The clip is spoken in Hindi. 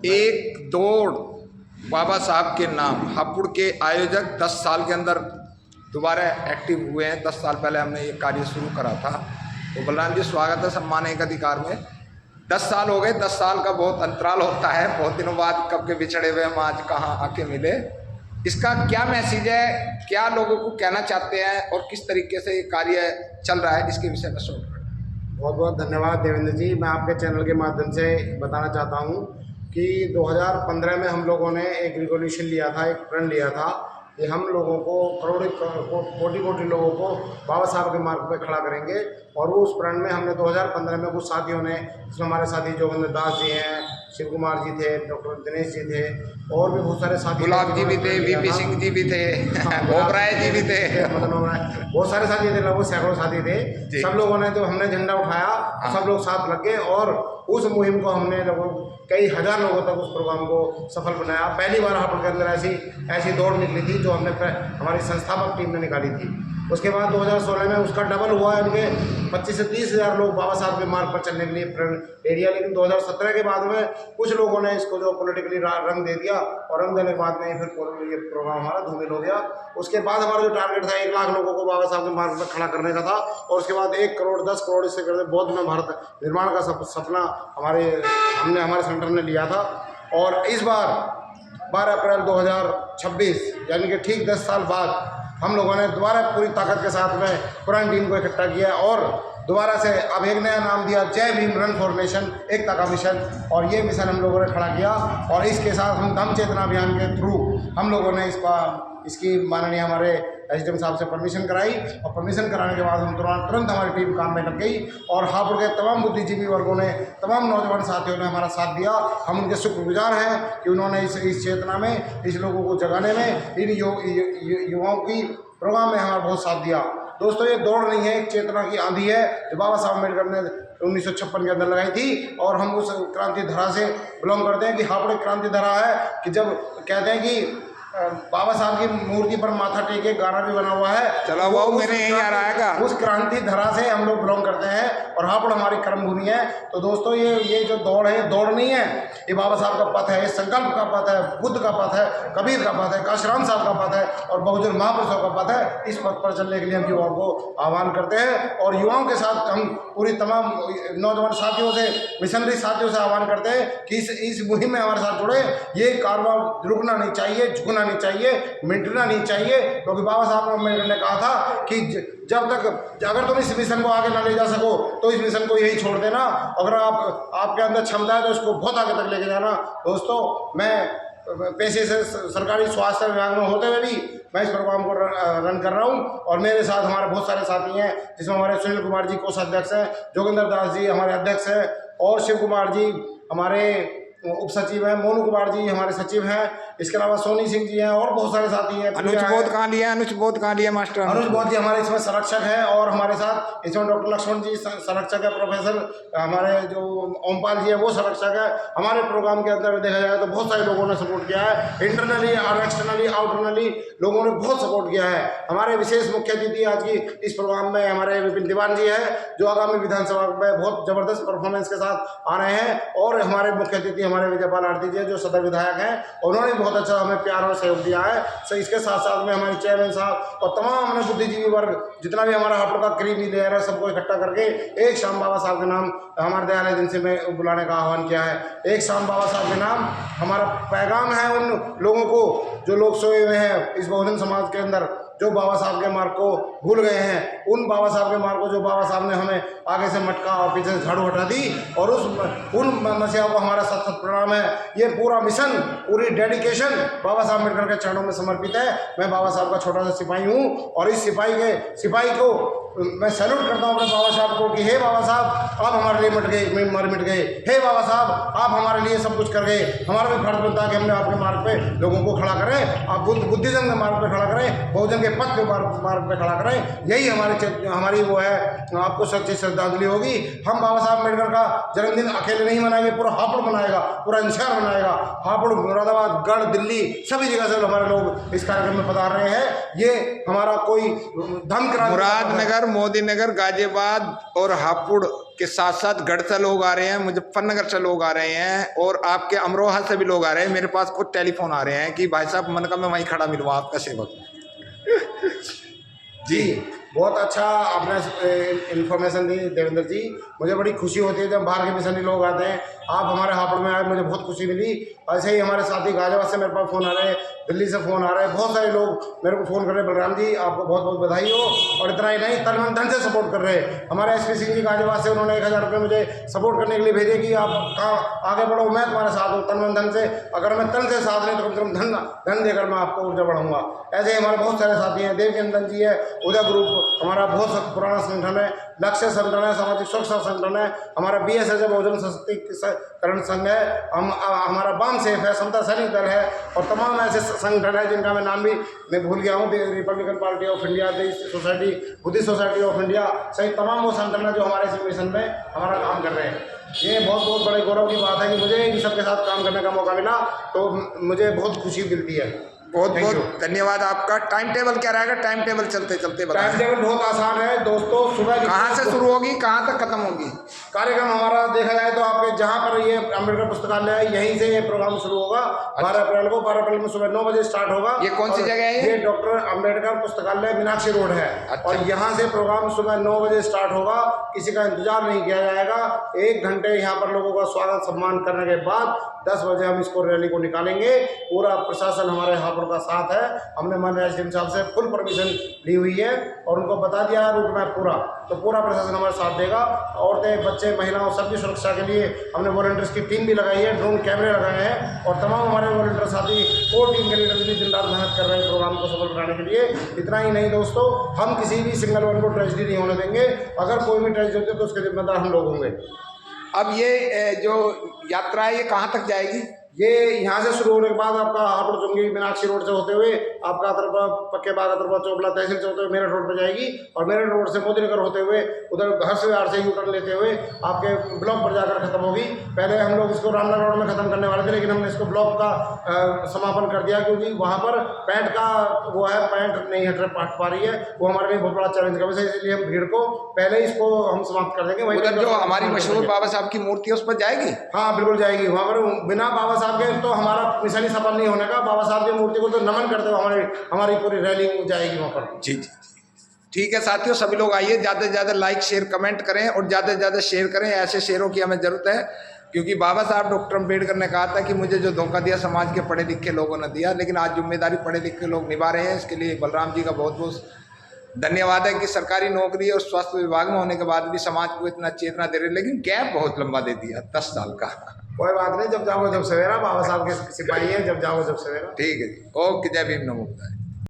एक दौड़ बाबा साहब के नाम हापुड़ के आयोजक 10 साल के अंदर दोबारा एक्टिव हुए हैं। 10 साल पहले हमने ये कार्य शुरू करा था। तो बलराम जी स्वागत है सम्मान एक अधिकार में। 10 साल हो गए। 10 साल का बहुत अंतराल होता है, बहुत दिनों बाद कब के बिछड़े हुए हम आज कहाँ आके मिले। इसका क्या मैसेज है, क्या लोगों को कहना चाहते हैं और किस तरीके से ये कार्य चल रहा है, इसके विषय में शॉर्ट। बहुत बहुत धन्यवाद देवेंद्र जी। मैं आपके चैनल के माध्यम से बताना चाहता हूँ कि 2015 में हम लोगों ने एक रिजोल्यूशन लिया था, एक प्रण लिया था कि हम लोगों को कोटि कोटि लोगों को बाबा साहब के मार्ग पे खड़ा करेंगे। और वो उस प्रण में हमने 2015 में कुछ साथियों ने, जिसमें हमारे साथी जोगिंदर दास जी हैं, शिव कुमार जी थे, डॉक्टर दिनेश जी थे और भी बहुत सारे साथी, गुलाब जी भी थे, वीपी सिंह जी भी थे, भोगराय जी भी थे, बहुत सारे साथी थे, लगभग सैकड़ों साथी थे। सब लोगों ने, तो हमने झंडा उठाया, सब लोग साथ लग गए और उस मुहिम को हमने लगभग कई हज़ार लोगों तक उस प्रोग्राम को सफल बनाया। पहली बार हापुड़ के अंदर ऐसी दौड़ निकली थी जो हमने हमारी संस्थापक टीम ने निकाली थी। उसके बाद 2016 में उसका डबल हुआ है, उनके 25 से 30 हज़ार लोग बाबा साहब के मार्ग पर चलने के लिए प्रेरणा एरिया। लेकिन 2017 के बाद में कुछ लोगों ने इसको जो पॉलिटिकली रंग दे दिया और रंग देने के बाद में फिर ये प्रोग्राम हमारा धूमिल हो गया। उसके बाद हमारा जो टारगेट था 1 लाख लोगों को बाबा साहब के मार्ग पर खड़ा करने का था और उसके बाद 1 करोड़ 10 करोड़ इससे करते बौद्ध में भारत निर्माण का सपना हमने हमारे सेंटर ने लिया था। और इस बार 12 अप्रैल 2026 यानी कि ठीक 10 साल बाद हम लोगों ने दोबारा पूरी ताकत के साथ में पुरानी टीम को इकट्ठा किया और दोबारा से अब एक नया नाम दिया, जय भीम रन फॉर नेशन, एकता का मिशन। और ये मिशन हम लोगों ने खड़ा किया और इसके साथ हम धम्म चेतना अभियान के थ्रू हम लोगों ने इसकी माननीय हमारे एसडीएम साहब से परमिशन कराई और परमिशन कराने के बाद हम तुरंत हमारी टीम काम में लग गई और हापुड़ के तमाम बुद्धिजीवी वर्गों ने, तमाम नौजवान साथियों ने हमारा साथ दिया। हम उनके शुक्रगुजार हैं कि उन्होंने इस चेतना में, इस लोगों को जगाने में, इन युवाओं की प्रोग्राम में हमारा बहुत साथ दिया। दोस्तों, ये दौड़ नहीं है, एक चेतना की आंधी है जो बाबा साहब अम्बेडकर ने 1956 के अंदर लगाई थी। और हम उस क्रांति धारा से बिलोंग करते हैं कि हापुड़ क्रांति धारा है कि जब कहते हैं कि बाबा साहब की मूर्ति पर माथा टेके, गाना भी बना हुआ है, चलो वो मेरे यहीं आ रहा है। उस क्रांति धारा से हम लोग बिलोंग करते हैं और हापुड़ हमारी कर्मभूमि है। तो दोस्तों, ये जो दौड़ है, दौड़ नहीं है, ये बाबा साहब का पथ है, ये संकल्प का पथ है, बुद्ध का पथ है, कबीर का पथ है, काशीराम साहब का पथ है और बहुजन महापुरुषों का पथ है। इस पथ पर चलने के लिए हम युवाओं को आह्वान करते हैं और युवाओं के साथ हम पूरी तमाम नौजवान साथियों से, मिशनरी साथियों से आह्वान करते हैं कि इस मुहिम में हमारे साथ जुड़े। ये कारवां रुकना नहीं चाहिए, झुकना नहीं चाहिए, मिटना नहीं चाहिए, क्योंकि बाबा साहब अम्बेडकर ने कहा था कि जब तक अगर तुम इस मिशन को आगे ना ले जा सको तो इस मिशन को यही छोड़ देना। अगर आपके अंदर क्षमता है तो इसको बहुत आगे तक लेके जाना। दोस्तों, मैं पेशे से सरकारी स्वास्थ्य विभाग में होते हुए भी मैं इस प्रोग्राम को रन कर रहा हूं और मेरे साथ हमारे बहुत सारे साथी हैं, जिसमें हमारे सुनील कुमार जी कोषाध्यक्ष हैं, जोगिंदर दास जी हमारे अध्यक्ष हैं और शिव कुमार जी हमारे उप सचिव हैं, मोनू कुमार जी हमारे सचिव हैं, इसके अलावा सोनी सिंह जी हैं और बहुत सारे साथी हैं। अनुज बोध कहाँ लिया मास्टर? अनुज बोध जी हमारे इसमें संरक्षक हैं और हमारे साथ इसमें डॉक्टर लक्ष्मण जी संरक्षक है, प्रोफेसर हमारे जो ओमपाल जी है वो संरक्षक है। हमारे प्रोग्राम के अंदर देखा जाए तो बहुत सारे लोगों ने सपोर्ट किया है, इंटरनली और एक्सटर्नली आउटरनली लोगों ने बहुत सपोर्ट किया है। हमारे विशेष मुख्य अतिथि आज की इस प्रोग्राम में हमारे विपिन दीवान जी है, जो आगामी विधानसभा में बहुत जबरदस्त परफॉर्मेंस के साथ आ रहे हैं। और हमारे मुख्य अतिथि हमारे विजयपाल आरती जी जो सदर विधायक हैं, उन्होंने बहुत अच्छा हमें प्यार और सहयोग दिया है। सो इसके साथ साथ में हमारे चेयरमैन साहब और तमाम हमने बुद्धिजीवी वर्ग, जितना भी हमारा हापुड़ का क्रीमी लेयर है, सबको इकट्ठा करके एक शाम बाबा साहब के नाम हमारे दयालय एजेंसी में बुलाने का आह्वान किया है। एक शाम बाबा साहब के नाम हमारा पैगाम है उन लोगों को जो लोग सोए हुए हैं इस बहुजन समाज के अंदर, जो बाबा साहब के मार्ग को भूल गए हैं, उन बाबा साहब के मार्ग को जो बाबा साहब ने हमें आगे से मटका और पीछे से झाड़ू हटा दी और उन मसीहा को हमारा सत सत प्रणाम है। ये पूरा मिशन, पूरी डेडिकेशन बाबा साहब अम्बेडकर के चरणों में समर्पित है। मैं बाबा साहब का छोटा सा सिपाही हूँ और इस सिपाही को मैं सैल्यूट करता हूँ अपने बाबा साहब को कि हे बाबा साहब, आप हमारे लिए मिट गए। हे बाबा साहब, आप हमारे लिए सब कुछ कर गए। हमारा भी फर्ज बनता है कि हमने आपके मार्ग पे लोगों को खड़ा करें, आप बुद्धिज्म के मार्ग पे खड़ा करें, बहुजन के पथ के मार्ग पे खड़ा करें। यही हमारी वो है, आपको सच्ची श्रद्धांजलि होगी। हम बाबा साहब अम्बेडकर का जन्मदिन अकेले नहीं मनाएंगे, पूरा हापुड़ मनाएगा, पूरा इंशार मनाएगा। हापुड़, मुरादाबाद, गढ़, दिल्ली सभी जगह से हमारे लोग इस कार्यक्रम में पधार रहे हैं। ये हमारा कोई धर्म क्रांति, मुरादनगर नगर, मोदी नगर, गाजियाबाद और हापुड़ के साथ साथ गढ़ से लोग आ रहे हैं, मुजफ्फरनगर से लोग आ रहे हैं और आपके अमरोहा से भी लोग आ रहे हैं। मेरे पास खुद टेलीफोन आ रहे हैं कि भाई साहब मन का मैं वहीं खड़ा मिलूँ आपका सेवक। जी, बहुत अच्छा आपने इन्फॉर्मेशन दी देवेंद्र जी। मुझे बड़ी खुशी होती है जब बाहर के मिशनरी लोग आते हैं। आप हमारे हापुड़ में आए, मुझे बहुत खुशी मिली। ऐसे ही हमारे साथी गाजियाबाद से मेरे पास फ़ोन आ रहे हैं, दिल्ली से फ़ोन आ रहे हैं, बहुत सारे लोग मेरे को फ़ोन कर रहे हैं, बलराम जी आपको बहुत बहुत बधाई हो। और इतना ही नहीं, तन मन धन से सपोर्ट कर रहे हैं। हमारे एसपी सिंह जी गाजियाबाद से, उन्होंने 1000 रुपये मुझे सपोर्ट करने के लिए भेजे कि आप कहाँ आगे बढ़ो, मैं तुम्हारे साथ हूँ तन मन धन से। अगर मैं तन से साथ नहीं तो कम से कम धन देकर मैं आपको ऊर्जा बढ़ाऊंगा। ऐसे ही हमारे बहुत सारे साथी हैं, देवचंदन जी है, उदय ग्रुप हमारा बहुत पुराना संगठन है, लक्ष्य संगठन है, सामाजिक सुरक्षा संगठन है, हमारा BSS है, बहुजन सशक्तिकरण संघ है, हमारा बाम सेफ है, समता सैनिक दल है और तमाम ऐसे संगठन है जिनका मैं नाम भी मैं भूल गया हूँ। Republican party of India, society, Buddhist society of India सहित तमाम वो संगठन है जो हमारे इस मिशन में हमारा काम कर रहे हैं। ये बहुत बहुत बड़े गौरव की बात है कि मुझे इन सबके साथ काम करने का मौका मिला, तो मुझे बहुत खुशी मिलती है। बहुत बहुत धन्यवाद आपका। टाइम टेबल क्या रहेगा? टाइम टेबल चलते चलते बताएं। टाइम टेबल बहुत आसान है दोस्तों। सुबह कहाँ से शुरू होगी, कहाँ तक खत्म होगी? कार्यक्रम हमारा देखा जाए तो आपके जहाँ पर ये अम्बेडकर पुस्तकालय है, यहीं से ये प्रोग्राम शुरू होगा। 12 अप्रैल को, 12 अप्रैल में सुबह 9 बजे स्टार्ट होगा। ये कौन सी जगह है? ये डॉक्टर अम्बेडकर पुस्तकालय मीनाक्षी रोड है। अच्छा। और यहाँ से प्रोग्राम सुबह 9 बजे स्टार्ट होगा। किसी का इंतजार नहीं किया जाएगा। 1 घंटे यहाँ पर लोगों का स्वागत सम्मान करने के बाद 10 बजे हम इसको रैली को निकालेंगे। पूरा प्रशासन हमारे हापुड़ का साथ है। हमने माननीय एसडीएम साहब से फुल परमिशन ली हुई है और उनको बता दिया है रूट मैप पूरा, तो पूरा प्रशासन हमारे साथ देगा। औरतें, बच्चे, महिलाओं सबकी सुरक्षा के लिए हमने वॉलंटियर्स की टीम भी लगाई है, ड्रोन कैमरे लगाए हैं और तमाम हमारे वॉलंटियर साथी कोर टीम के लीडर भी दिन रात मेहनत कर रहे हैं प्रोग्राम को सफल बनाने के लिए। इतना ही नहीं दोस्तों, हम किसी भी सिंगल वन को ट्रेजिडी नहीं होने देंगे। अगर कोई भी ट्रेजिडी होती है तो उसके जिम्मेदार हम लोग होंगे। अब ये जो यात्रा है ये कहाँ तक जाएगी? ये यहाँ से शुरू होने के बाद आपका हापुड़ चुंगी मीनाक्षी रोड से होते हुए आपका अतरपा, पक्के बाग, अतरपा, चोपला तहसील से होते हुए मेरठ रोड पर जाएगी और मेरठ रोड से मोदी नगर होते हुए उधर हर्षविहार से यूटर्न लेते हुए आपके ब्लॉक पर जाकर खत्म होगी। पहले हम लोग इसको रामनगर रोड में खत्म करने वाले थे, लेकिन हमने इसको ब्लॉक का समापन कर दिया क्योंकि वहाँ पर पैंट का वो है, पैंट नहीं हट पा रही है, वो हमारे लिए बहुत बड़ा चैलेंज का विषय। इसलिए हम भीड़ को पहले इसको हम समाप्त कर देंगे। उधर जो हमारी मशहूर बाबा साहब की मूर्ति है उस पर जाएगी? हाँ बिल्कुल जाएगी। वहाँ पर बिना बाबा साहब के तो हमारा मिशन ही सफल नहीं होने का। बाबा साहब की मूर्ति को तो नमन करते हुए हमारी पूरी रैली जाएगी वहाँ पर। जी जी ठीक है साथियों, सभी लोग आइए, ज़्यादा से ज़्यादा लाइक शेयर कमेंट करें और ज़्यादा से ज़्यादा शेयर करें। ऐसे शेयरों की हमें ज़रूरत है क्योंकि बाबा साहब डॉक्टर अम्बेडकर ने कहा था कि मुझे जो धोखा दिया समाज के पढ़े लिखे लोगों ने दिया, लेकिन आज जिम्मेदारी पढ़े लिखे लोग निभा रहे हैं। इसके लिए बलराम जी का बहुत बहुत धन्यवाद है कि सरकारी नौकरी और स्वास्थ्य विभाग में होने के बाद भी समाज को इतना चेतना दे रहे, लेकिन गैप बहुत लंबा दे दिया 10 साल का। कोई बात नहीं, जब जाओ जब सवेरा, बाबा साहब के सिपाही हैं, जब जाओ जब सवेरा। ठीक है जी, ओके, जय भीम, नमो बुद्धाय।